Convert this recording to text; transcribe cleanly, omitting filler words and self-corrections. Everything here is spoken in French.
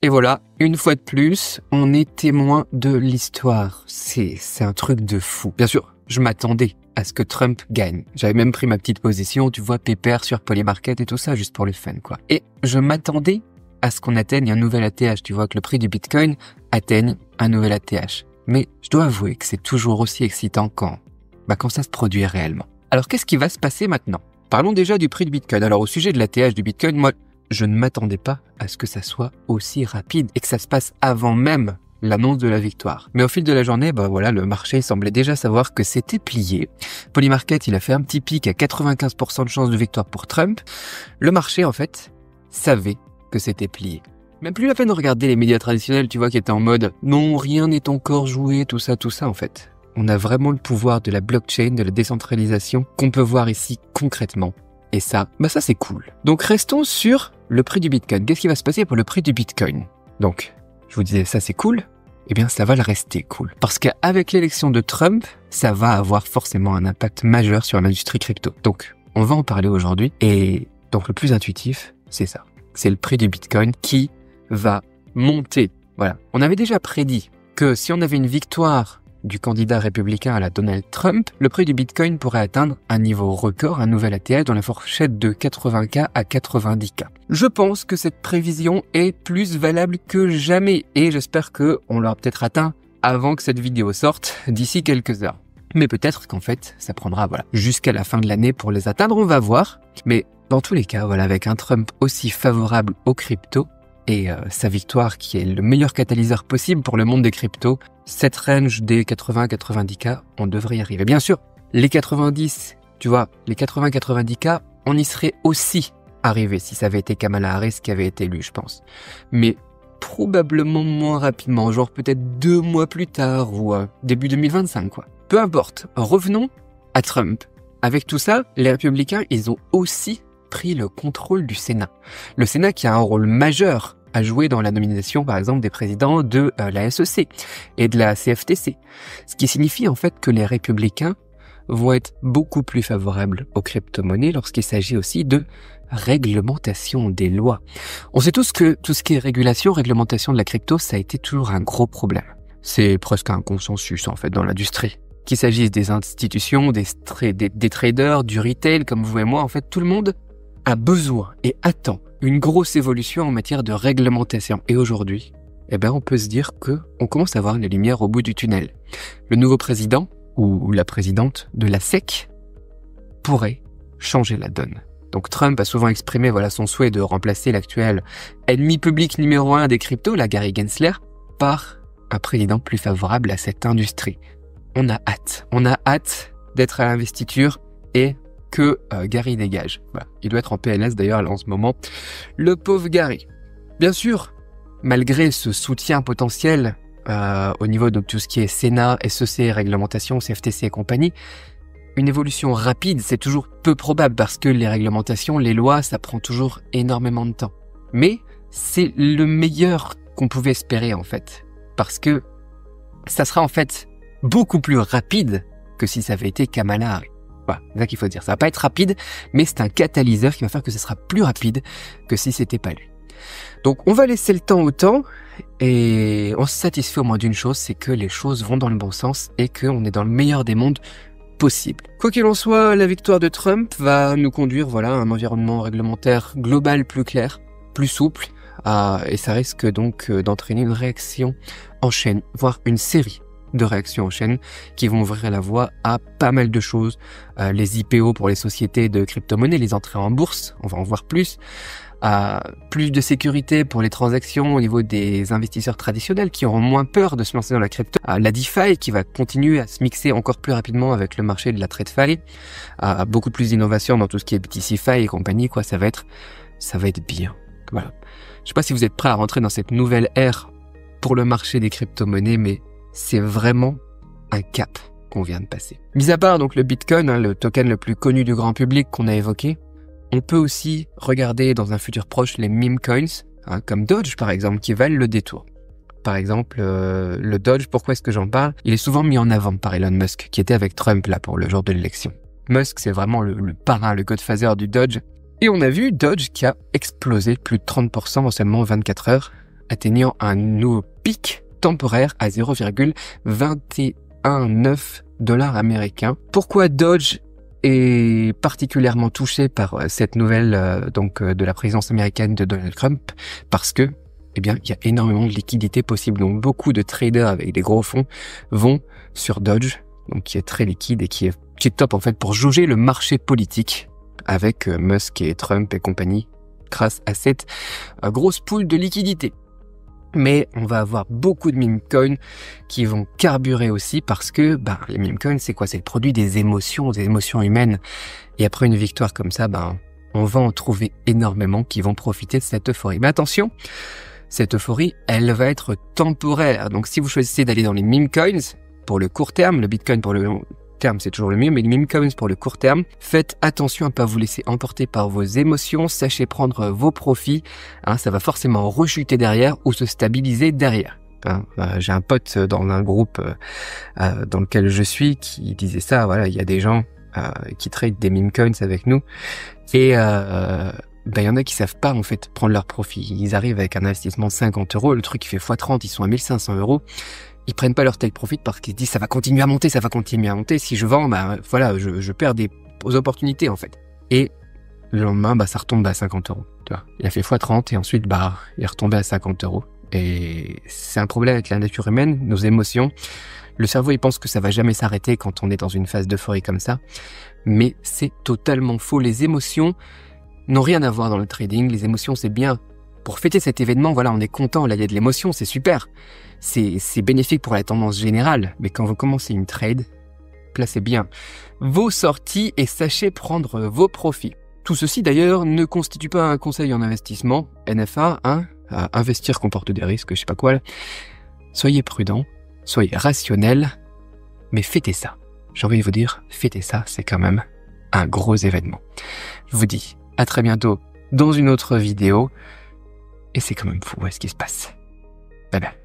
Et voilà, une fois de plus, on est témoin de l'histoire. C'est un truc de fou. Bien sûr, je m'attendais à ce que Trump gagne. J'avais même pris ma petite position, tu vois, pépère sur Polymarket et tout ça, juste pour le fun, quoi. Et je m'attendais à ce qu'on atteigne un nouvel ATH, tu vois, que le prix du Bitcoin atteigne un nouvel ATH. Mais je dois avouer que c'est toujours aussi excitant quand ça se produit réellement. Alors, qu'est-ce qui va se passer maintenant? Parlons déjà du prix du Bitcoin. Alors, au sujet de l'ATH du Bitcoin, moi, je ne m'attendais pas à ce que ça soit aussi rapide et que ça se passe avant même l'annonce de la victoire. Mais au fil de la journée, le marché semblait déjà savoir que c'était plié. Polymarket, il a fait un petit pic à 95% de chance de victoire pour Trump. Le marché, en fait, savait que c'était plié. Même plus la peine de regarder les médias traditionnels, tu vois, qui étaient en mode « Non, rien n'est encore joué, tout ça, en fait. » On a vraiment le pouvoir de la blockchain, de la décentralisation, qu'on peut voir ici concrètement. Et ça c'est cool. Donc restons sur le prix du Bitcoin. Qu'est-ce qui va se passer pour le prix du Bitcoin? Donc, je vous disais, ça c'est cool. Eh bien, ça va le rester cool. Parce qu'avec l'élection de Trump, ça va avoir forcément un impact majeur sur l'industrie crypto. Donc, on va en parler aujourd'hui. Et donc, le plus intuitif, c'est ça. C'est le prix du Bitcoin qui va monter. Voilà. On avait déjà prédit que si on avait une victoire du candidat républicain à la Donald Trump, le prix du Bitcoin pourrait atteindre un niveau record, un nouvel ATH dans la fourchette de 80K à 90K. Je pense que cette prévision est plus valable que jamais et j'espère qu'on l'aura peut-être atteint avant que cette vidéo sorte d'ici quelques heures. Mais peut-être qu'en fait, ça prendra jusqu'à la fin de l'année pour les atteindre, on va voir. Mais dans tous les cas, avec un Trump aussi favorable aux cryptos, et sa victoire qui est le meilleur catalyseur possible pour le monde des cryptos, cette range des 80-90K, on devrait y arriver. Bien sûr, les 90, tu vois, les 80-90K, on y serait aussi arrivé si ça avait été Kamala Harris qui avait été élu, je pense. Mais probablement moins rapidement, genre peut-être 2 mois plus tard ou début 2025, quoi. Peu importe, revenons à Trump. Avec tout ça, les républicains, ils ont aussi pris le contrôle du Sénat. Le Sénat qui a un rôle majeur à jouer dans la nomination, par exemple, des présidents de la SEC et de la CFTC. Ce qui signifie en fait que les républicains vont être beaucoup plus favorables aux crypto-monnaies lorsqu'il s'agit aussi de réglementation des lois. On sait tous que tout ce qui est réglementation de la crypto, ça a été toujours un gros problème. C'est presque un consensus en fait dans l'industrie. Qu'il s'agisse des institutions, des traders, du retail, comme vous et moi, en fait, tout le monde a besoin et attend une grosse évolution en matière de réglementation. Et aujourd'hui, on peut se dire qu'on commence à voir la lumière au bout du tunnel. Le nouveau président ou la présidente de la SEC pourrait changer la donne. Donc Trump a souvent exprimé son souhait de remplacer l'actuel ennemi public numéro 1 des cryptos, la Gary Gensler, par un président plus favorable à cette industrie. On a hâte d'être à l'investiture et que Gary dégage. Il doit être en PLS d'ailleurs en ce moment. Le pauvre Gary. Bien sûr, malgré ce soutien potentiel au niveau de tout ce qui est Sénat, SEC, réglementation, CFTC et compagnie, une évolution rapide, c'est toujours peu probable parce que les réglementations, les lois, ça prend toujours énormément de temps. Mais c'est le meilleur qu'on pouvait espérer en fait. Parce que ça sera en fait beaucoup plus rapide que si ça avait été Kamala Harris. Voilà, c'est ça qu'il faut dire. Ça va pas être rapide, mais c'est un catalyseur qui va faire que ce sera plus rapide que si c'était pas lui. Donc on va laisser le temps au temps et on se satisfait au moins d'une chose, c'est que les choses vont dans le bon sens et qu'on est dans le meilleur des mondes possible. Quoi qu'il en soit, la victoire de Trump va nous conduire à un environnement réglementaire global plus clair, plus souple, et ça risque donc d'entraîner une réaction en chaîne, voire une série de réactions en chaîne qui vont ouvrir la voie à pas mal de choses. Les IPO pour les sociétés de crypto-monnaies, les entrées en bourse, on va en voir plus. Plus de sécurité pour les transactions au niveau des investisseurs traditionnels qui auront moins peur de se lancer dans la crypto. La DeFi qui va continuer à se mixer encore plus rapidement avec le marché de la TradeFi. Beaucoup plus d'innovation dans tout ce qui est BTCFi et compagnie, quoi. Ça va être bien. Voilà. Je sais pas si vous êtes prêts à rentrer dans cette nouvelle ère pour le marché des crypto-monnaies, mais c'est vraiment un cap qu'on vient de passer. Mis à part donc le Bitcoin, le token le plus connu du grand public qu'on a évoqué, on peut aussi regarder dans un futur proche les meme coins, comme Doge par exemple, qui valent le détour. Par exemple, le Doge, pourquoi est-ce que j'en parle? Il est souvent mis en avant par Elon Musk, qui était avec Trump là pour le jour de l'élection. Musk, c'est vraiment le parrain, le godfather du Doge. Et on a vu Doge qui a explosé de plus de 30% en seulement 24 heures, atteignant un nouveau pic temporaire à 0,219 $ américains. Pourquoi Doge est particulièrement touché par cette nouvelle de la présidence américaine de Donald Trump? Parce que il y a énormément de liquidités possibles. Donc beaucoup de traders avec des gros fonds vont sur Doge, donc qui est très liquide et qui est top en fait pour jauger le marché politique avec Musk et Trump et compagnie grâce à cette grosse pool de liquidités. Mais on va avoir beaucoup de meme coins qui vont carburer aussi parce que les meme coins, c'est quoi? C'est le produit des émotions humaines. Et après une victoire comme ça, on va en trouver énormément qui vont profiter de cette euphorie. Mais attention, cette euphorie, elle va être temporaire. Donc si vous choisissez d'aller dans les meme coins pour le court terme, le Bitcoin pour le long terme, c'est toujours le mieux, mais les meme coins pour le court terme, faites attention à ne pas vous laisser emporter par vos émotions, sachez prendre vos profits, ça va forcément rechuter derrière ou se stabiliser derrière. J'ai un pote dans un groupe dans lequel je suis qui disait ça, voilà, il y a des gens qui trade des meme coins avec nous et il y en a qui savent pas en fait prendre leur profit. Ils arrivent avec un investissement de 50 €, le truc il fait x30, ils sont à 1500 €. Ils prennent pas leur take profit parce qu'ils se disent ça va continuer à monter. Si je vends, je perds des opportunités en fait. Et le lendemain, ça retombe à 50 €. Tu vois, il a fait x30 et ensuite il est retombé à 50 €. Et c'est un problème avec la nature humaine, nos émotions. Le cerveau il pense que ça va jamais s'arrêter quand on est dans une phase d'euphorie comme ça, mais c'est totalement faux. Les émotions n'ont rien à voir dans le trading. Les émotions, c'est bien. Pour fêter cet événement, on est content, là, il y a de l'émotion, c'est super. C'est bénéfique pour la tendance générale. Mais quand vous commencez une trade, placez bien vos sorties et sachez prendre vos profits. Tout ceci, d'ailleurs, ne constitue pas un conseil en investissement. NFA, investir comporte des risques, je sais pas quoi. Soyez prudent, soyez rationnel, mais fêtez ça. J'ai envie de vous dire, fêtez ça, c'est quand même un gros événement. Je vous dis à très bientôt dans une autre vidéo. Et c'est quand même fou, ce qui se passe. Bye bye.